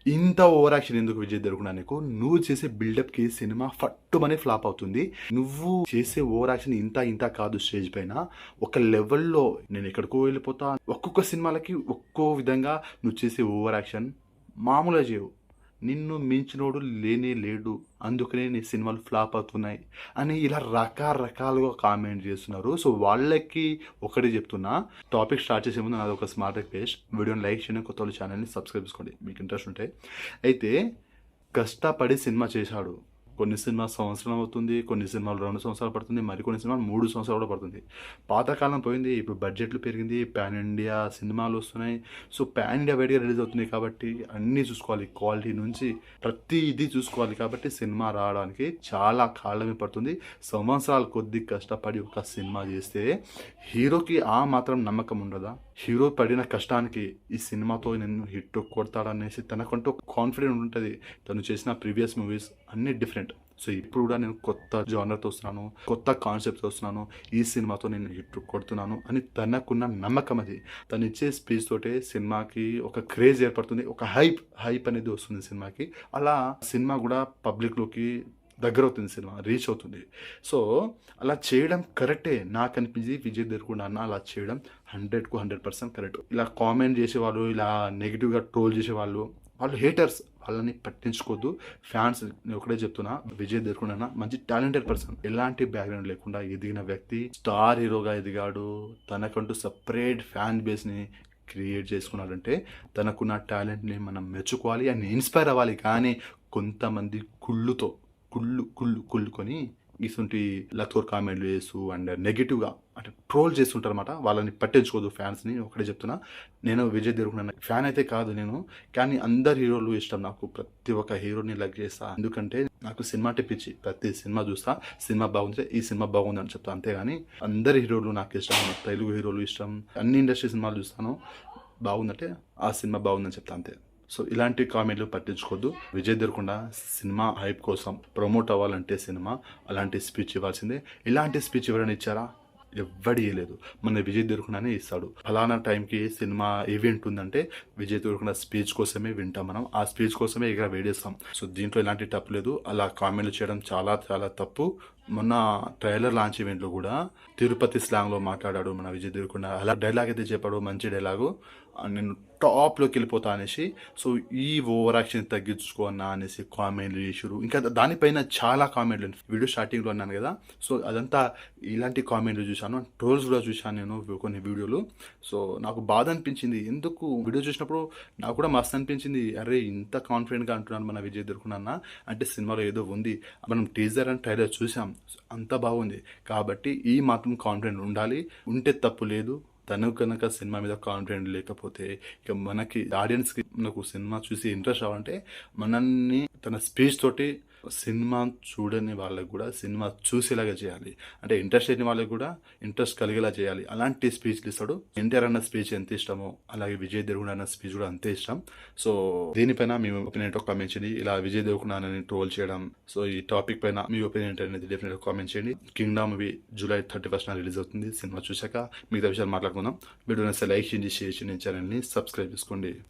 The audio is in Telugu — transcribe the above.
ఇంత ఓవర్ యాక్షన్ ఎందుకు విజయ్ దేవరకొండ నీకు? నువ్వు చేసే బిల్డప్‌కి సినిమా ఫట్టుమని ఫ్లాప్ అవుతుంది. నువ్వు చేసే ఓవర్ యాక్షన్ ఇంత ఇంత కాదు స్టేజ్ పైన. ఒక లెవెల్‌లో నేనెక్కడికో వెళ్ళిపోతా. ఒక్కొక్క సినిమాలకి ఒక్కో విధంగా నువ్వు చేసే ఓవర్ యాక్షన్ మామూలుగా చేయవు. నిన్ను మించినోడు లేనే లేడు. అందుకనే నీ సినిమాలు ఫ్లాప్ అవుతున్నాయి అని ఇలా రకరకాలుగా కామెంట్ చేస్తున్నారు. సో వాళ్ళకి ఒకటి చెప్తున్నా, టాపిక్ స్టార్ట్ చేసే ముందు నాది ఒక స్మార్ట్ రిక్వెస్ట్. వీడియోని లైక్ చేయండి, కొత్త వాళ్ళ ఛానల్ని సబ్స్క్రైబ్ చేసుకోండి మీకు ఇంట్రెస్ట్ ఉంటే. అయితే కష్టపడి సినిమా చేశాడు. కొన్ని సినిమా సంవత్సరం అవుతుంది, కొన్ని సినిమాలు 2 సంవత్సరాలు పడుతుంది, మరికొన్ని సినిమాలు 3 సంవత్సరాలు కూడా పడుతుంది. పాతకాలం పోయింది, ఇప్పుడు బడ్జెట్లు పెరిగింది, పాన్ ఇండియా సినిమాలు వస్తున్నాయి. సో పాన్ ఇండియా వైడ్గా రిలీజ్ అవుతుంది కాబట్టి అన్నీ చూసుకోవాలి, క్వాలిటీ నుంచి ప్రతి ఇది చూసుకోవాలి. కాబట్టి సినిమా రావడానికి చాలా కాలమే పడుతుంది. సంవత్సరాల కొద్ది కష్టపడి ఒక సినిమా చేస్తే హీరోకి ఆ మాత్రం నమ్మకం ఉండదా? హీరో పడిన కష్టానికి ఈ సినిమాతో నేను హిట్ కొడతాడనేసి తనకంటూ కాన్ఫిడెంట్ ఉంటుంది. తను చేసిన ప్రీవియస్ మూవీస్ అన్నీ డిఫరెంట్. సో ఇప్పుడు కూడా నేను కొత్త జానర్తో వస్తున్నాను, కొత్త కాన్సెప్ట్తో వస్తున్నాను, ఈ సినిమాతో నేను హిట్ కొడుతున్నాను అని తనకున్న నమ్మకం అది. తను ఇచ్చే స్పీచ్ తోటే సినిమాకి ఒక క్రేజ్ ఏర్పడుతుంది, ఒక హైప్ అనేది వస్తుంది సినిమాకి. అలా సినిమా కూడా పబ్లిక్లోకి దగ్గర అవుతుంది, సినిమా రీచ్ అవుతుంది. సో అలా చేయడం కరెక్టే నాకు అనిపించి. విజయ్ దేవరకొండ అన్న అలా చేయడం 100కు 100% కరెక్ట్. ఇలా కామెంట్ చేసేవాళ్ళు, ఇలా నెగిటివ్గా ట్రోల్ చేసేవాళ్ళు, వాళ్ళు హేటర్స్, వాళ్ళని పట్టించుకోవద్దు. ఫ్యాన్స్ నేను ఒకటే చెప్తున్నా, విజయ్ దేవరకొండ అన్న మంచి టాలెంటెడ్ పర్సన్, ఎలాంటి బ్యాక్గ్రౌండ్ లేకుండా ఎదిగిన వ్యక్తి, స్టార్ హీరోగా ఎదిగాడు. తనకంటూ సపరేట్ ఫ్యాన్ బేస్ని క్రియేట్ చేసుకున్నాడంటే తనకున్న టాలెంట్ని మనం మెచ్చుకోవాలి అండ్ ఇన్స్పైర్ అవ్వాలి. కానీ కొంతమంది కుళ్ళుకొని ఇటువంటి లతోర్ కామెంట్లు చేస్తూ అండ్ నెగిటివ్గా అంటే ట్రోల్ చేస్తుంటారు అనమాట. వాళ్ళని పట్టించుకోదు ఫ్యాన్స్ని. ఒకటే చెప్తున్నా, నేను విజయ్ దేవరకొండ ఫ్యాన్ అయితే కాదు నేను, కానీ అందరు హీరోలు ఇష్టం నాకు. ప్రతి ఒక్క హీరోని లైక్ చేస్తా, ఎందుకంటే నాకు సినిమా పిచ్చి. ప్రతి సినిమా చూస్తా, సినిమా బాగుంటే ఈ సినిమా బాగుంది అని చెప్తా, అంతేగాని అందరి హీరోలు నాకు ఇష్టం. తెలుగు హీరోలు ఇష్టం, అన్ని ఇండస్ట్రీ సినిమాలు చూస్తాను. బాగుందంటే ఆ సినిమా బాగుందని చెప్తా, అంతే. సో ఇలాంటి కామెంట్లు పట్టించుకోవద్దు. విజయ్ దేవరకొండ సినిమా హైప్ కోసం ప్రమోట్ అవ్వాలంటే సినిమా అలాంటి స్పీచ్ ఇవ్వాల్సిందే. ఇలాంటి స్పీచ్ ఎవరైనా ఇచ్చారా? ఎవ్వడు ఇవ్వలేదు. మన విజయ్ దేవరకొండనే ఇస్తాడు. ఫలానా టైంకి సినిమా ఈవెంట్ ఉందంటే విజయ్ దేవరకొండ స్పీచ్ కోసమే వింటాం మనం, ఆ స్పీచ్ కోసమే ఇక వేడేస్తాం. సో దీంట్లో ఎలాంటి తప్పు లేదు. అలా కామెంట్లు చేయడం చాలా చాలా తప్పు. మొన్న ట్రైలర్ లాంచ్ ఈవెంట్లో కూడా తిరుపతి స్లాంగ్లో మాట్లాడాడు మన విజయ్ దేవరకొండ. అలా డైలాగ్ అయితే చెప్పాడు, మంచి డైలాగు, నేను టాప్లోకి వెళ్ళిపోతా అనేసి. సో ఈ ఓవర్ యాక్షన్ తగ్గించుకో అన్నా అనేసి కామెంట్లు చేసారు. ఇంకా దానిపైన చాలా కామెంట్లు, వీడియో స్టార్టింగ్లో అన్నాను కదా. సో అదంతా ఇలాంటి కామెంట్లు చూశాను, ట్రోల్స్ కూడా చూశాను నేను కొన్ని వీడియోలు. సో నాకు బాధ అనిపించింది. ఎందుకు వీడియో చూసినప్పుడు నాకు కూడా మస్తు అనిపించింది. అరే ఇంత కాన్ఫిడెంట్గా అంటున్నాను మన విజయ్ దేవరకొండ అన్న అంటే సినిమాలో ఏదో ఉంది. మనం టీజర్ అండ్ ట్రైలర్ చూసాం, అంత బాగుంది. కాబట్టి ఈ మాత్రం కాన్ఫిడెంట్ ఉండాలి. ఉంటే తప్పు లేదు. తను కనుక సినిమా మీద కాన్ఫిడెంట్ లేకపోతే ఇక మనకి ఆడియన్స్కి మనకు సినిమా చూసి ఇంట్రెస్ట్ రావాలంటే మనల్ని తన స్పీచ్ తోటి సినిమా చూడని వాళ్ళకి కూడా సినిమా చూసేలాగా చేయాలి. అంటే ఇంట్రెస్ట్ లేని వాళ్ళకి కూడా ఇంట్రెస్ట్ కలిగేలా చేయాలి. అలాంటి స్పీచ్లు ఇస్తాడు. ఎన్టీఆర్ అన్న స్పీచ్ ఎంత ఇష్టమో అలాగే విజయ్ దేవరకొండ అన్న స్పీచ్ కూడా అంతే ఇష్టం. సో దీనిపైన మీ ఒపీనియన్ కామెంట్ చేయండి. ఇలా విజయ్ దేవరకొండ అని ట్రోల్ చేయడం, సో ఈ టాపిక్ పైన మీ ఒపీనియన్ అనేది డెఫినెట్గా కామెంట్ చేయండి. Kingdom movie July 31st release అవుతుంది. సినిమా చూశాక మిగతా విషయాలు మాట్లాడుకుందాం. వీడియో నచ్చితే లైక్ చేయండి, షేర్ చేయండి, ఛానల్ని సబ్స్క్రైబ్ చేసుకోండి.